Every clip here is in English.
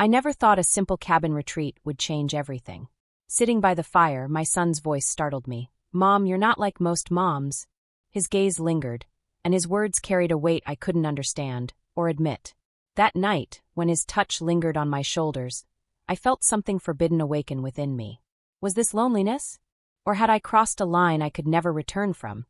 I never thought a simple cabin retreat would change everything. Sitting by the fire, my son's voice startled me. "Mom, you're not like most moms." His gaze lingered, and his words carried a weight I couldn't understand or admit. That night, when his touch lingered on my shoulders, I felt something forbidden awaken within me. Was this loneliness? Or had I crossed a line I could never return from?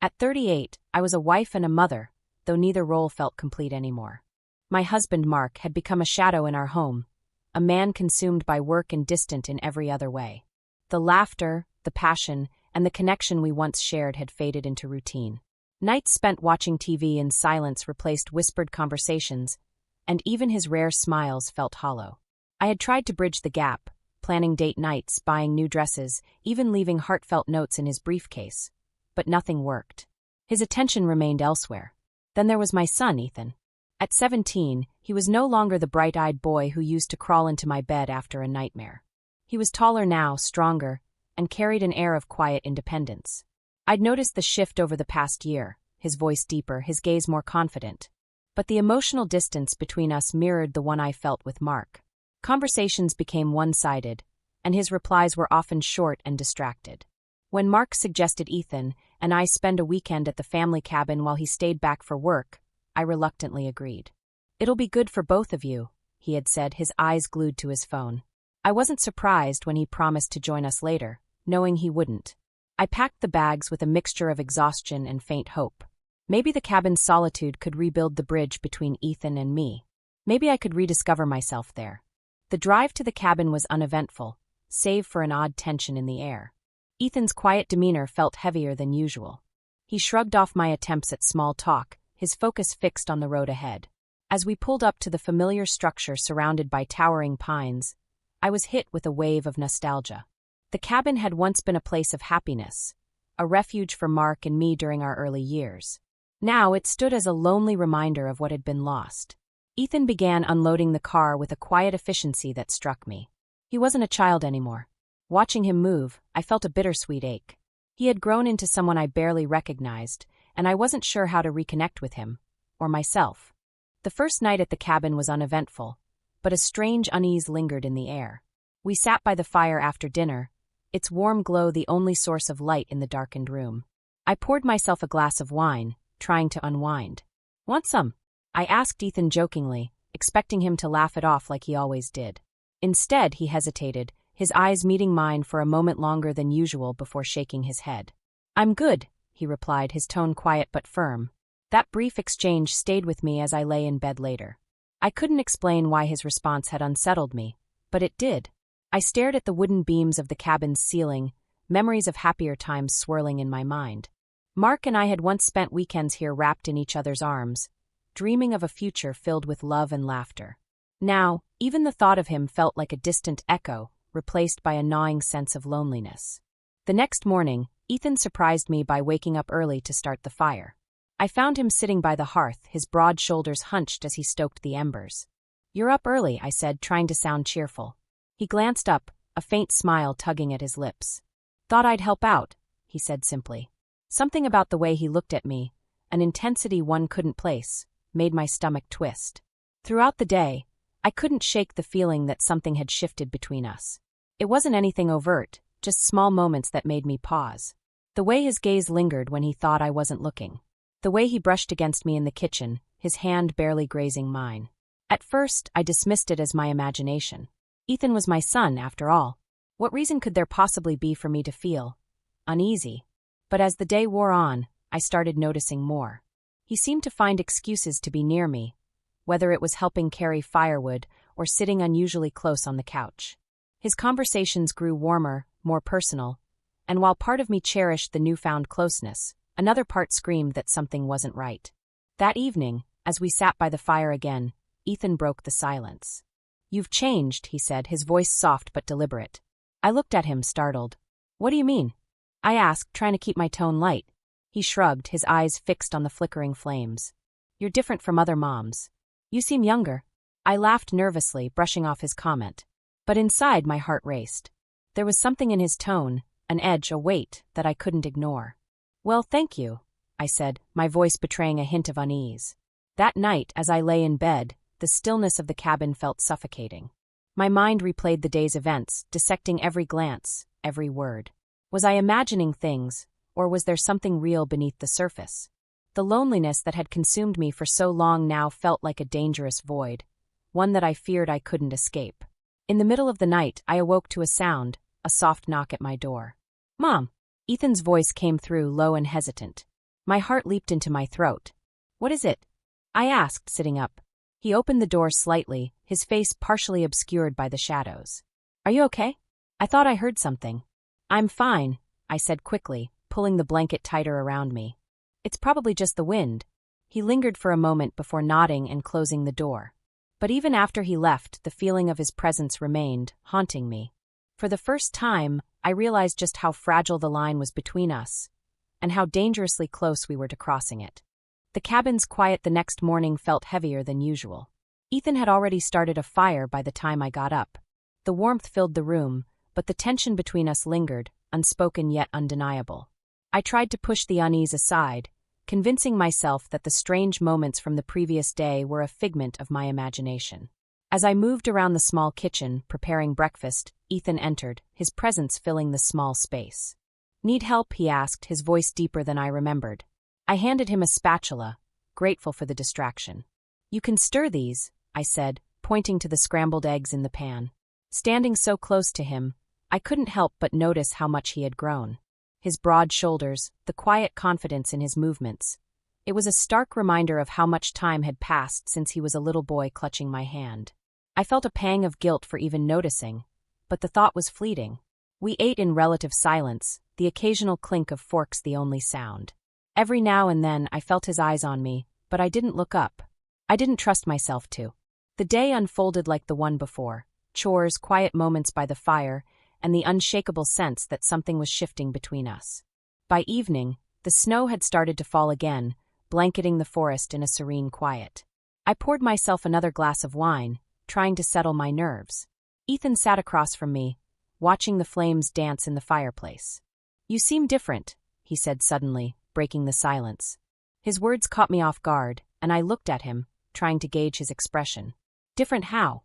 At 38, I was a wife and a mother, though neither role felt complete anymore. My husband, Mark, had become a shadow in our home, a man consumed by work and distant in every other way. The laughter, the passion, and the connection we once shared had faded into routine. Nights spent watching TV in silence replaced whispered conversations, and even his rare smiles felt hollow. I had tried to bridge the gap, planning date nights, buying new dresses, even leaving heartfelt notes in his briefcase. But nothing worked. His attention remained elsewhere. Then there was my son, Ethan. At 17, he was no longer the bright-eyed boy who used to crawl into my bed after a nightmare. He was taller now, stronger, and carried an air of quiet independence. I'd noticed the shift over the past year, his voice deeper, his gaze more confident. But the emotional distance between us mirrored the one I felt with Mark. Conversations became one-sided, and his replies were often short and distracted. When Mark suggested Ethan and I spend a weekend at the family cabin while he stayed back for work, I reluctantly agreed. "It'll be good for both of you," he had said, his eyes glued to his phone. I wasn't surprised when he promised to join us later, knowing he wouldn't. I packed the bags with a mixture of exhaustion and faint hope. Maybe the cabin's solitude could rebuild the bridge between Ethan and me. Maybe I could rediscover myself there. The drive to the cabin was uneventful, save for an odd tension in the air. Ethan's quiet demeanor felt heavier than usual. He shrugged off my attempts at small talk, his focus fixed on the road ahead. As we pulled up to the familiar structure surrounded by towering pines, I was hit with a wave of nostalgia. The cabin had once been a place of happiness, a refuge for Mark and me during our early years. Now it stood as a lonely reminder of what had been lost. Ethan began unloading the car with a quiet efficiency that struck me. He wasn't a child anymore. Watching him move, I felt a bittersweet ache. He had grown into someone I barely recognized, and I wasn't sure how to reconnect with him, or myself. The first night at the cabin was uneventful, but a strange unease lingered in the air. We sat by the fire after dinner, its warm glow the only source of light in the darkened room. I poured myself a glass of wine, trying to unwind. "Want some?" I asked Ethan jokingly, expecting him to laugh it off like he always did. Instead, he hesitated, his eyes meeting mine for a moment longer than usual before shaking his head. "I'm good," he replied, his tone quiet but firm. That brief exchange stayed with me as I lay in bed later. I couldn't explain why his response had unsettled me, but it did. I stared at the wooden beams of the cabin's ceiling, memories of happier times swirling in my mind. Mark and I had once spent weekends here wrapped in each other's arms, dreaming of a future filled with love and laughter. Now, even the thought of him felt like a distant echo, replaced by a gnawing sense of loneliness. The next morning, Ethan surprised me by waking up early to start the fire. I found him sitting by the hearth, his broad shoulders hunched as he stoked the embers. "You're up early," I said, trying to sound cheerful. He glanced up, a faint smile tugging at his lips. "Thought I'd help out," he said simply. Something about the way he looked at me, an intensity one couldn't place, made my stomach twist. Throughout the day, I couldn't shake the feeling that something had shifted between us. It wasn't anything overt, just small moments that made me pause. The way his gaze lingered when he thought I wasn't looking. The way he brushed against me in the kitchen, his hand barely grazing mine. At first, I dismissed it as my imagination. Ethan was my son, after all. What reason could there possibly be for me to feel uneasy? But as the day wore on, I started noticing more. He seemed to find excuses to be near me, whether it was helping carry firewood or sitting unusually close on the couch. His conversations grew warmer, more personal, and while part of me cherished the newfound closeness, another part screamed that something wasn't right. That evening, as we sat by the fire again, Ethan broke the silence. "You've changed," he said, his voice soft but deliberate. I looked at him, startled. "What do you mean?" I asked, trying to keep my tone light. He shrugged, his eyes fixed on the flickering flames. "You're different from other moms. You seem younger." I laughed nervously, brushing off his comment. But inside my heart raced. There was something in his tone, an edge, a weight, that I couldn't ignore. "Well, thank you," I said, my voice betraying a hint of unease. That night, as I lay in bed, the stillness of the cabin felt suffocating. My mind replayed the day's events, dissecting every glance, every word. Was I imagining things, or was there something real beneath the surface? The loneliness that had consumed me for so long now felt like a dangerous void, one that I feared I couldn't escape. In the middle of the night, I awoke to a sound, a soft knock at my door. "Mom!" Ethan's voice came through, low and hesitant. My heart leaped into my throat. "What is it?" I asked, sitting up. He opened the door slightly, his face partially obscured by the shadows. "Are you okay? I thought I heard something." "I'm fine," I said quickly, pulling the blanket tighter around me. "It's probably just the wind." He lingered for a moment before nodding and closing the door. But even after he left, the feeling of his presence remained, haunting me. For the first time, I realized just how fragile the line was between us, and how dangerously close we were to crossing it. The cabin's quiet the next morning felt heavier than usual. Ethan had already started a fire by the time I got up. The warmth filled the room, but the tension between us lingered, unspoken yet undeniable. I tried to push the unease aside, convincing myself that the strange moments from the previous day were a figment of my imagination. As I moved around the small kitchen, preparing breakfast, Ethan entered, his presence filling the small space. "Need help?" he asked, his voice deeper than I remembered. I handed him a spatula, grateful for the distraction. "You can stir these," I said, pointing to the scrambled eggs in the pan. Standing so close to him, I couldn't help but notice how much he had grown. His broad shoulders, the quiet confidence in his movements. It was a stark reminder of how much time had passed since he was a little boy clutching my hand. I felt a pang of guilt for even noticing, but the thought was fleeting. We ate in relative silence, the occasional clink of forks the only sound. Every now and then I felt his eyes on me, but I didn't look up. I didn't trust myself to. The day unfolded like the one before, chores, quiet moments by the fire, and the unshakable sense that something was shifting between us. By evening, the snow had started to fall again, blanketing the forest in a serene quiet. I poured myself another glass of wine, trying to settle my nerves. Ethan sat across from me, watching the flames dance in the fireplace. "You seem different," he said suddenly, breaking the silence. His words caught me off guard, and I looked at him, trying to gauge his expression. "Different how?"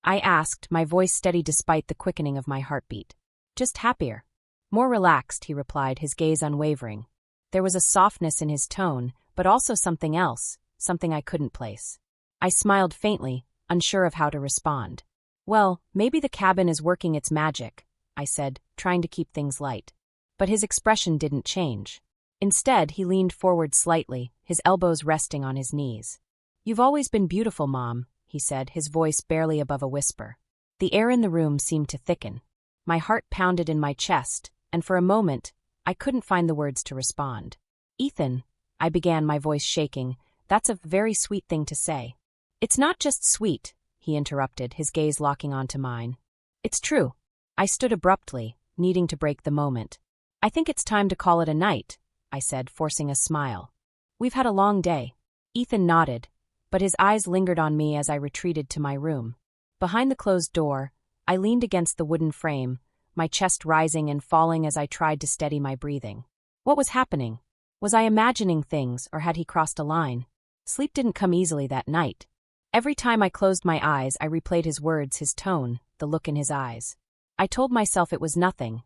I asked, my voice steady despite the quickening of my heartbeat. "Just happier." "More relaxed," he replied, his gaze unwavering. There was a softness in his tone, but also something else, something I couldn't place. I smiled faintly, unsure of how to respond. "Well, maybe the cabin is working its magic," I said, trying to keep things light. But his expression didn't change. Instead, he leaned forward slightly, his elbows resting on his knees. "You've always been beautiful, Mom," he said, his voice barely above a whisper. The air in the room seemed to thicken. My heart pounded in my chest, and for a moment, I couldn't find the words to respond. "Ethan," I began, my voice shaking, "that's a very sweet thing to say." "It's not just sweet," he interrupted, his gaze locking onto mine. "It's true." I stood abruptly, needing to break the moment. "I think it's time to call it a night," I said, forcing a smile. "We've had a long day." Ethan nodded, but his eyes lingered on me as I retreated to my room. Behind the closed door, I leaned against the wooden frame, my chest rising and falling as I tried to steady my breathing. What was happening? Was I imagining things, or had he crossed a line? Sleep didn't come easily that night. Every time I closed my eyes, I replayed his words, his tone, the look in his eyes. I told myself it was nothing,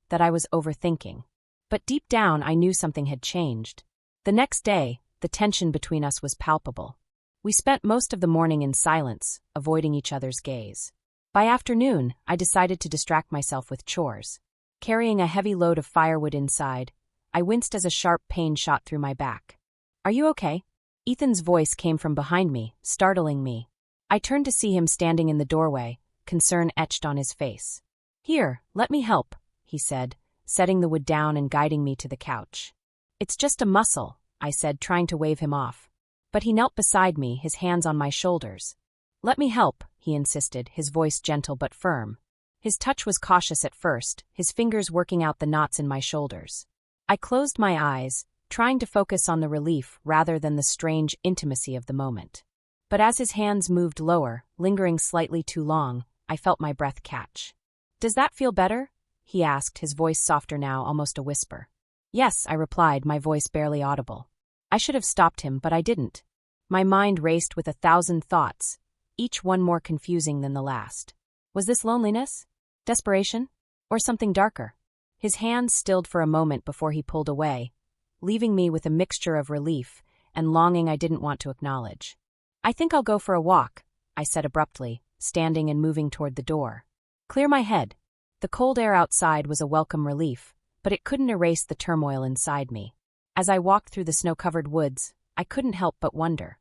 that I was overthinking. But deep down, I knew something had changed. The next day, the tension between us was palpable. We spent most of the morning in silence, avoiding each other's gaze. By afternoon, I decided to distract myself with chores. Carrying a heavy load of firewood inside, I winced as a sharp pain shot through my back. "Are you okay?" Ethan's voice came from behind me, startling me. I turned to see him standing in the doorway, concern etched on his face. "Here, let me help," he said, setting the wood down and guiding me to the couch. "It's just a muscle," I said, trying to wave him off. But he knelt beside me, his hands on my shoulders. "Let me help," he insisted, his voice gentle but firm. His touch was cautious at first, his fingers working out the knots in my shoulders. I closed my eyes, trying to focus on the relief rather than the strange intimacy of the moment. But as his hands moved lower, lingering slightly too long, I felt my breath catch. "Does that feel better?" he asked, his voice softer now, almost a whisper. "Yes," I replied, my voice barely audible. I should have stopped him, but I didn't. My mind raced with 1,000 thoughts, each one more confusing than the last. Was this loneliness? Desperation? Or something darker? His hands stilled for a moment before he pulled away, leaving me with a mixture of relief and longing I didn't want to acknowledge. "I think I'll go for a walk," I said abruptly, standing and moving toward the door. "Clear my head." The cold air outside was a welcome relief, but it couldn't erase the turmoil inside me. As I walked through the snow-covered woods, I couldn't help but wonder.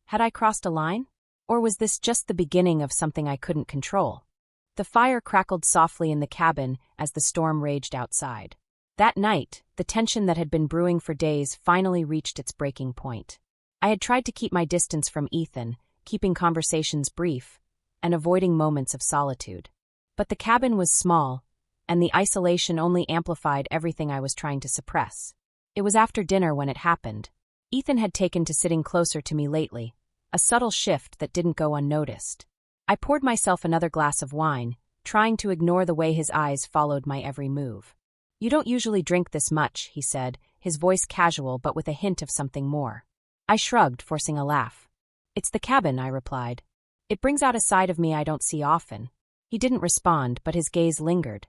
Had I crossed a line? Or was this just the beginning of something I couldn't control? The fire crackled softly in the cabin as the storm raged outside. That night, the tension that had been brewing for days finally reached its breaking point. I had tried to keep my distance from Ethan, keeping conversations brief, and avoiding moments of solitude. But the cabin was small, and the isolation only amplified everything I was trying to suppress. It was after dinner when it happened. Ethan had taken to sitting closer to me lately, a subtle shift that didn't go unnoticed. I poured myself another glass of wine, trying to ignore the way his eyes followed my every move. "You don't usually drink this much," he said, his voice casual but with a hint of something more. I shrugged, forcing a laugh. "It's the cabin," I replied. "It brings out a side of me I don't see often." He didn't respond, but his gaze lingered.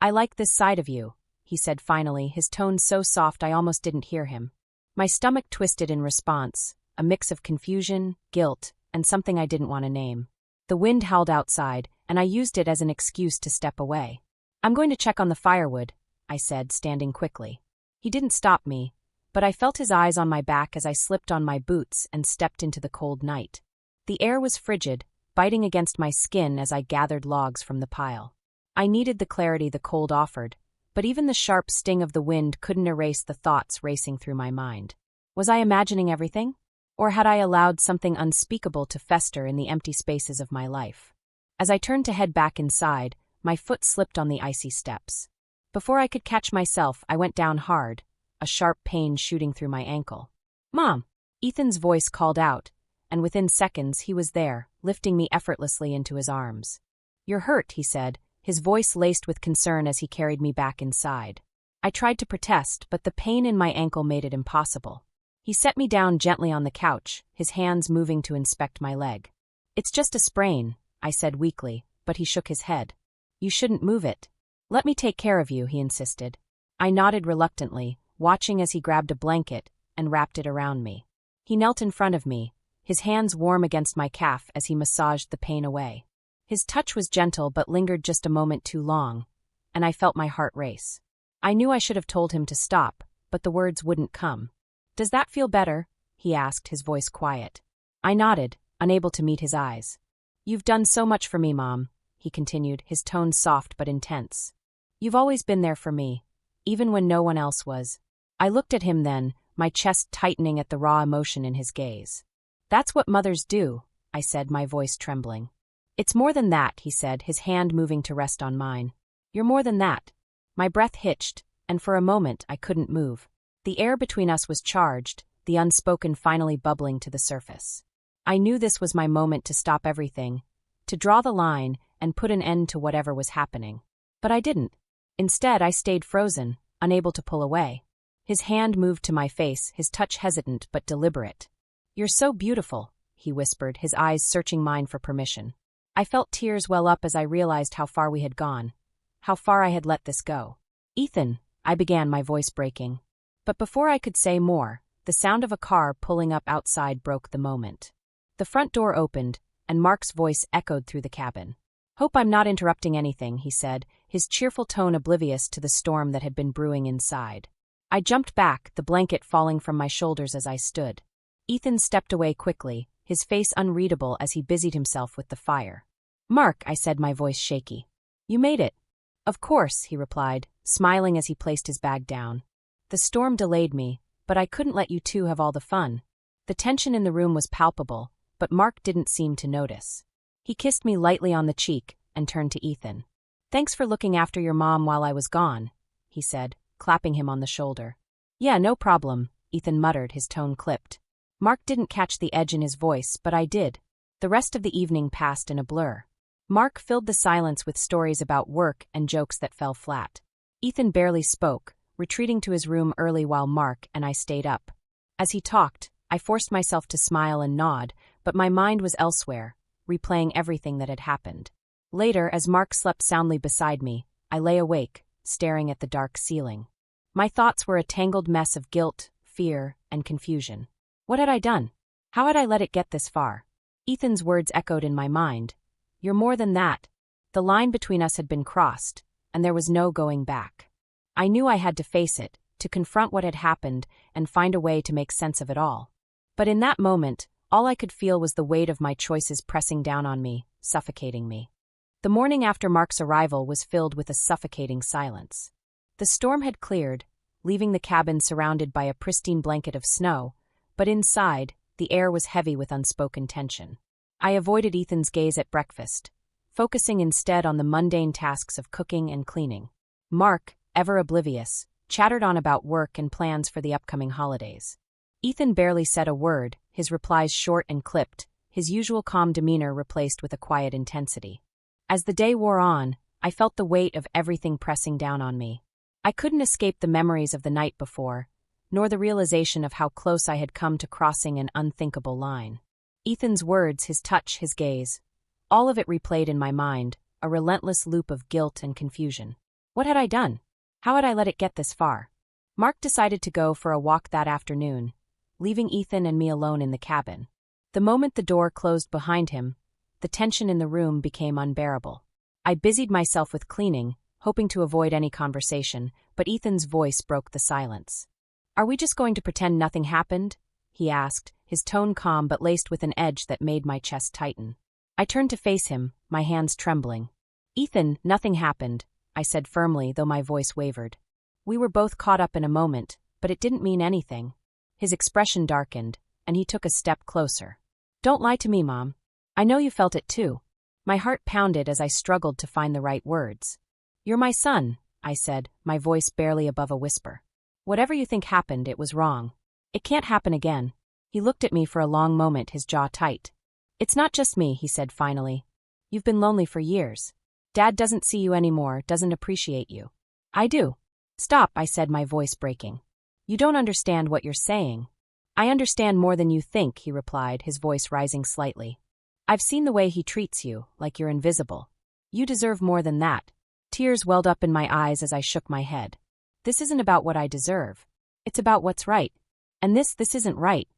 "I like this side of you," he said finally, his tone so soft I almost didn't hear him. My stomach twisted in response, a mix of confusion, guilt, and something I didn't want to name. The wind howled outside, and I used it as an excuse to step away. "I'm going to check on the firewood," I said, standing quickly. He didn't stop me, but I felt his eyes on my back as I slipped on my boots and stepped into the cold night. The air was frigid, biting against my skin as I gathered logs from the pile. I needed the clarity the cold offered, but even the sharp sting of the wind couldn't erase the thoughts racing through my mind. Was I imagining everything? Or had I allowed something unspeakable to fester in the empty spaces of my life? As I turned to head back inside, my foot slipped on the icy steps. Before I could catch myself, I went down hard, a sharp pain shooting through my ankle. "Mom!" Ethan's voice called out, and within seconds he was there, lifting me effortlessly into his arms. "You're hurt," he said, his voice laced with concern as he carried me back inside. I tried to protest, but the pain in my ankle made it impossible. He set me down gently on the couch, his hands moving to inspect my leg. "It's just a sprain," I said weakly, but he shook his head. "You shouldn't move it." "Let me take care of you," he insisted. I nodded reluctantly, watching as he grabbed a blanket and wrapped it around me. He knelt in front of me, his hands warm against my calf as he massaged the pain away. His touch was gentle but lingered just a moment too long, and I felt my heart race. I knew I should have told him to stop, but the words wouldn't come. "Does that feel better?" he asked, his voice quiet. I nodded, unable to meet his eyes. "You've done so much for me, Mom," he continued, his tone soft but intense. "You've always been there for me, even when no one else was." I looked at him then, my chest tightening at the raw emotion in his gaze. "That's what mothers do," I said, my voice trembling. "It's more than that," he said, his hand moving to rest on mine. "You're more than that." My breath hitched, and for a moment I couldn't move. The air between us was charged, the unspoken finally bubbling to the surface. I knew this was my moment to stop everything, to draw the line and put an end to whatever was happening. But I didn't. Instead, I stayed frozen, unable to pull away. His hand moved to my face, his touch hesitant but deliberate. "You're so beautiful," he whispered, his eyes searching mine for permission. I felt tears well up as I realized how far we had gone, how far I had let this go. "Ethan," I began, my voice breaking. But before I could say more, the sound of a car pulling up outside broke the moment. The front door opened, and Mark's voice echoed through the cabin. "Hope I'm not interrupting anything," he said, his cheerful tone oblivious to the storm that had been brewing inside. I jumped back, the blanket falling from my shoulders as I stood. Ethan stepped away quickly, his face unreadable as he busied himself with the fire. "Mark," I said, my voice shaky. "You made it." "Of course," he replied, smiling as he placed his bag down. "The storm delayed me, but I couldn't let you two have all the fun." The tension in the room was palpable, but Mark didn't seem to notice. He kissed me lightly on the cheek and turned to Ethan. "Thanks for looking after your mom while I was gone," he said, clapping him on the shoulder. "Yeah, no problem," Ethan muttered, his tone clipped. Mark didn't catch the edge in his voice, but I did. The rest of the evening passed in a blur. Mark filled the silence with stories about work and jokes that fell flat. Ethan barely spoke, retreating to his room early while Mark and I stayed up. As he talked, I forced myself to smile and nod, but my mind was elsewhere, replaying everything that had happened. Later, as Mark slept soundly beside me, I lay awake, staring at the dark ceiling. My thoughts were a tangled mess of guilt, fear, and confusion. What had I done? How had I let it get this far? Ethan's words echoed in my mind. "You're more than that." The line between us had been crossed, and there was no going back. I knew I had to face it, to confront what had happened and find a way to make sense of it all. But in that moment, all I could feel was the weight of my choices pressing down on me, suffocating me. The morning after Mark's arrival was filled with a suffocating silence. The storm had cleared, leaving the cabin surrounded by a pristine blanket of snow, but inside, the air was heavy with unspoken tension. I avoided Ethan's gaze at breakfast, focusing instead on the mundane tasks of cooking and cleaning. Mark, ever oblivious, chattered on about work and plans for the upcoming holidays. Ethan barely said a word, his replies short and clipped, his usual calm demeanor replaced with a quiet intensity. As the day wore on, I felt the weight of everything pressing down on me. I couldn't escape the memories of the night before, nor the realization of how close I had come to crossing an unthinkable line. Ethan's words, his touch, his gaze, all of it replayed in my mind, a relentless loop of guilt and confusion. What had I done? How had I let it get this far? Mark decided to go for a walk that afternoon, leaving Ethan and me alone in the cabin. The moment the door closed behind him, the tension in the room became unbearable. I busied myself with cleaning, hoping to avoid any conversation, but Ethan's voice broke the silence. "Are we just going to pretend nothing happened?" he asked, his tone calm but laced with an edge that made my chest tighten. I turned to face him, my hands trembling. "Ethan, nothing happened," I said firmly, though my voice wavered. We were both caught up in a moment, but it didn't mean anything. His expression darkened, and he took a step closer. "Don't lie to me, Mom. I know you felt it too." My heart pounded as I struggled to find the right words. "You're my son," I said, my voice barely above a whisper. "Whatever you think happened, it was wrong. It can't happen again." He looked at me for a long moment, his jaw tight. "It's not just me," he said finally. "You've been lonely for years. Dad doesn't see you anymore, doesn't appreciate you." "I do." "Stop," I said, my voice breaking. "You don't understand what you're saying." "I understand more than you think," he replied, his voice rising slightly. "I've seen the way he treats you, like you're invisible. You deserve more than that." Tears welled up in my eyes as I shook my head. "This isn't about what I deserve. It's about what's right. And this isn't right."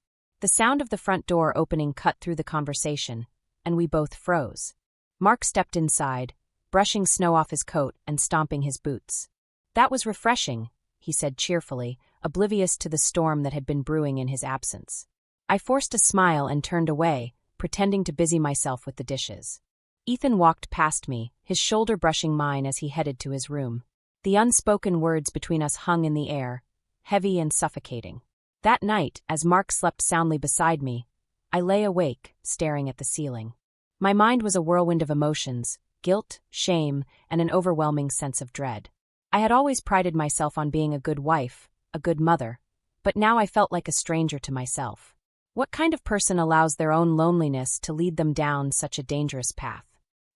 The sound of the front door opening cut through the conversation, and we both froze. Mark stepped inside, brushing snow off his coat and stomping his boots. "That was refreshing," he said cheerfully, oblivious to the storm that had been brewing in his absence. I forced a smile and turned away, pretending to busy myself with the dishes. Ethan walked past me, his shoulder brushing mine as he headed to his room. The unspoken words between us hung in the air, heavy and suffocating. That night, as Mark slept soundly beside me, I lay awake, staring at the ceiling. My mind was a whirlwind of emotions, guilt, shame, and an overwhelming sense of dread. I had always prided myself on being a good wife, a good mother, but now I felt like a stranger to myself. What kind of person allows their own loneliness to lead them down such a dangerous path?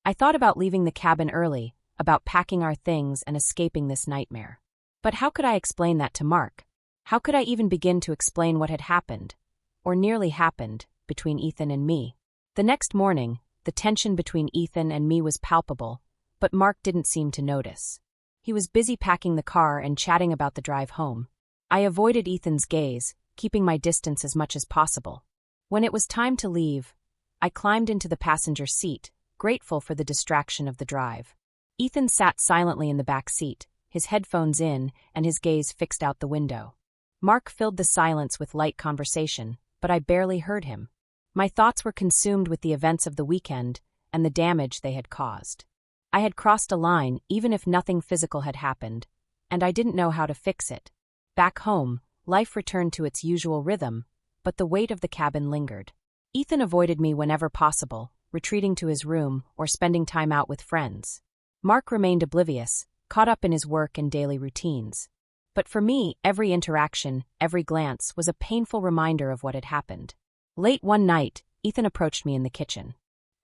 I thought about leaving the cabin early, about packing our things and escaping this nightmare. But how could I explain that to Mark? How could I even begin to explain what had happened, or nearly happened, between Ethan and me? The next morning, the tension between Ethan and me was palpable, but Mark didn't seem to notice. He was busy packing the car and chatting about the drive home. I avoided Ethan's gaze, keeping my distance as much as possible. When it was time to leave, I climbed into the passenger seat, grateful for the distraction of the drive. Ethan sat silently in the back seat, his headphones in and his gaze fixed out the window. Mark filled the silence with light conversation, but I barely heard him. My thoughts were consumed with the events of the weekend and the damage they had caused. I had crossed a line, even if nothing physical had happened, and I didn't know how to fix it. Back home, life returned to its usual rhythm, but the weight of the cabin lingered. Ethan avoided me whenever possible, retreating to his room or spending time out with friends. Mark remained oblivious, caught up in his work and daily routines. But for me, every interaction, every glance was a painful reminder of what had happened. Late one night, Ethan approached me in the kitchen.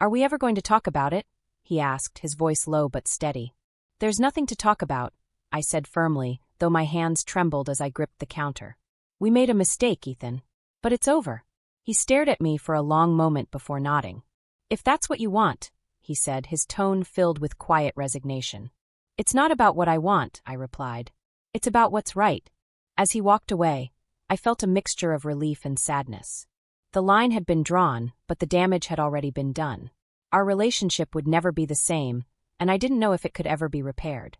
"Are we ever going to talk about it?" he asked, his voice low but steady. "There's nothing to talk about," I said firmly, though my hands trembled as I gripped the counter. "We made a mistake, Ethan. But it's over." He stared at me for a long moment before nodding. "If that's what you want," he said, his tone filled with quiet resignation. "It's not about what I want," I replied. "It's about what's right." As he walked away, I felt a mixture of relief and sadness. The line had been drawn, but the damage had already been done. Our relationship would never be the same, and I didn't know if it could ever be repaired.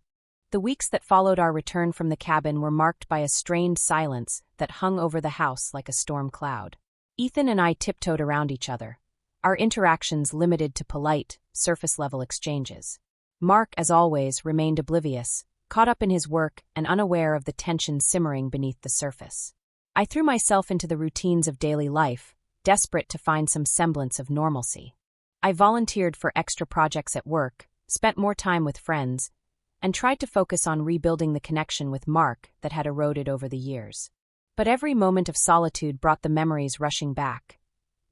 The weeks that followed our return from the cabin were marked by a strained silence that hung over the house like a storm cloud. Ethan and I tiptoed around each other, our interactions limited to polite, surface-level exchanges. Mark, as always, remained oblivious, caught up in his work and unaware of the tension simmering beneath the surface. I threw myself into the routines of daily life, desperate to find some semblance of normalcy. I volunteered for extra projects at work, spent more time with friends, and tried to focus on rebuilding the connection with Mark that had eroded over the years. But every moment of solitude brought the memories rushing back.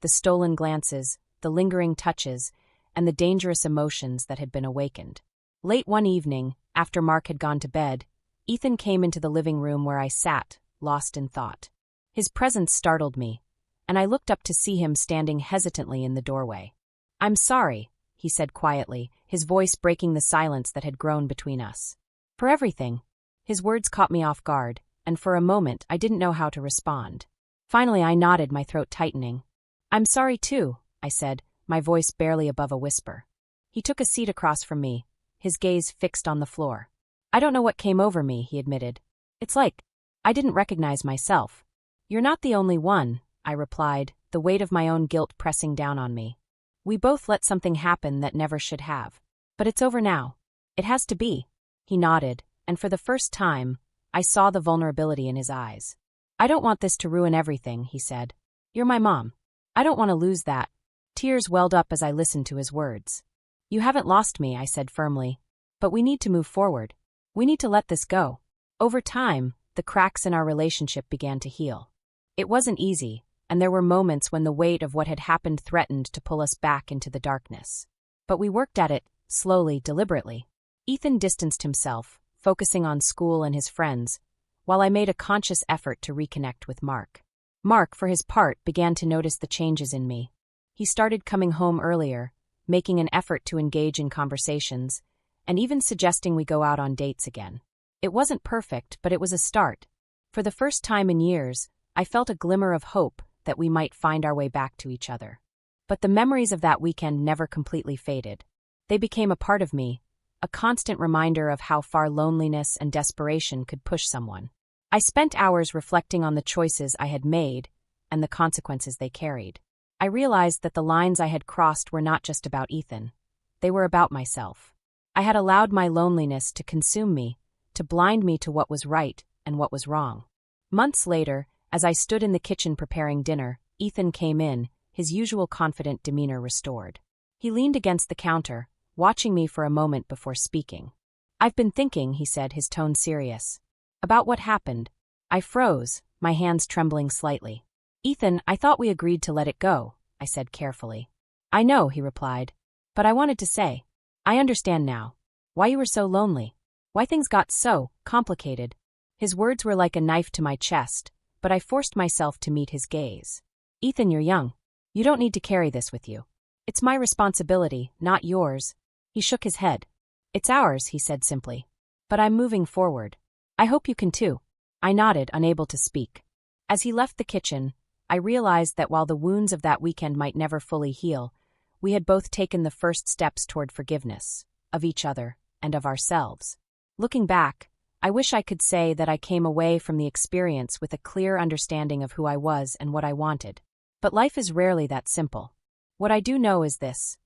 The stolen glances, the lingering touches, and the dangerous emotions that had been awakened. Late one evening, after Mark had gone to bed, Ethan came into the living room where I sat, lost in thought. His presence startled me, and I looked up to see him standing hesitantly in the doorway. "I'm sorry," he said quietly, his voice breaking the silence that had grown between us. "For everything." His words caught me off guard, and for a moment I didn't know how to respond. Finally I nodded, my throat tightening. "I'm sorry too," I said, my voice barely above a whisper. He took a seat across from me, his gaze fixed on the floor. "I don't know what came over me," he admitted. "It's like I didn't recognize myself." "You're not the only one," I replied, the weight of my own guilt pressing down on me. "We both let something happen that never should have. But it's over now. It has to be." He nodded, and for the first time, I saw the vulnerability in his eyes. "I don't want this to ruin everything," he said. "You're my mom. I don't want to lose that." Tears welled up as I listened to his words. "You haven't lost me," I said firmly. "But we need to move forward. We need to let this go." Over time, the cracks in our relationship began to heal. It wasn't easy, and there were moments when the weight of what had happened threatened to pull us back into the darkness. But we worked at it, slowly, deliberately. Ethan distanced himself, focusing on school and his friends, while I made a conscious effort to reconnect with Mark. Mark, for his part, began to notice the changes in me. He started coming home earlier, making an effort to engage in conversations, and even suggesting we go out on dates again. It wasn't perfect, but it was a start. For the first time in years, I felt a glimmer of hope that we might find our way back to each other. But the memories of that weekend never completely faded. They became a part of me, a constant reminder of how far loneliness and desperation could push someone. I spent hours reflecting on the choices I had made and the consequences they carried. I realized that the lines I had crossed were not just about Ethan. They were about myself. I had allowed my loneliness to consume me, to blind me to what was right and what was wrong. Months later, as I stood in the kitchen preparing dinner, Ethan came in, his usual confident demeanor restored. He leaned against the counter, watching me for a moment before speaking. "I've been thinking," he said, his tone serious, "about what happened." I froze, my hands trembling slightly. "Ethan, I thought we agreed to let it go," I said carefully. "I know," he replied, "but I wanted to say, I understand now. Why you were so lonely. Why things got so complicated." His words were like a knife to my chest, but I forced myself to meet his gaze. "Ethan, you're young. You don't need to carry this with you. It's my responsibility, not yours." He shook his head. "It's ours," he said simply. "But I'm moving forward. I hope you can too." I nodded, unable to speak. As he left the kitchen, I realized that while the wounds of that weekend might never fully heal, we had both taken the first steps toward forgiveness, of each other, and of ourselves. Looking back, I wish I could say that I came away from the experience with a clear understanding of who I was and what I wanted. But life is rarely that simple. What I do know is this: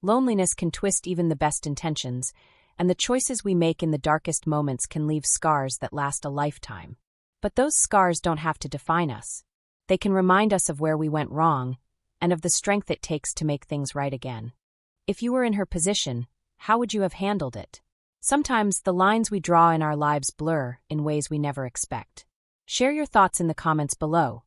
loneliness can twist even the best intentions, and the choices we make in the darkest moments can leave scars that last a lifetime. But those scars don't have to define us. They can remind us of where we went wrong, and of the strength it takes to make things right again. If you were in her position, how would you have handled it? Sometimes the lines we draw in our lives blur in ways we never expect. Share your thoughts in the comments below.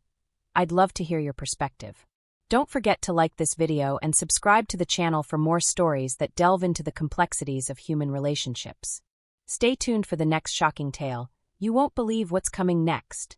I'd love to hear your perspective. Don't forget to like this video and subscribe to the channel for more stories that delve into the complexities of human relationships. Stay tuned for the next shocking tale. You won't believe what's coming next.